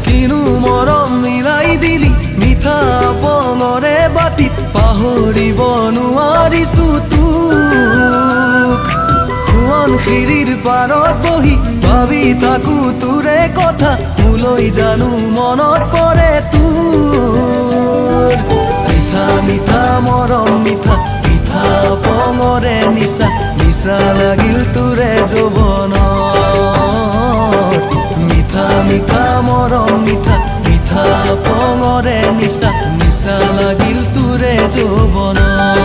কিনো মৰম মিলাই দিলি মিঠা পঙৰে বাতিত পাহৰিব নোৱাৰিছো তোক সোৱণশিৰিৰ পাৰত বহি ভাবি থাকো তোৰে কথা মোলৈ জানো মনত পৰে তোৰ মিঠা মিঠা মৰম মিঠা মিঠা পঙৰে নিচা নিচা লাগিল তোৰে যৌৱনত মিঠা মিঠা মৰম মিঠা মিঠা পঙৰে নিচা নিচা লাগিল তোৰে যৌৱনত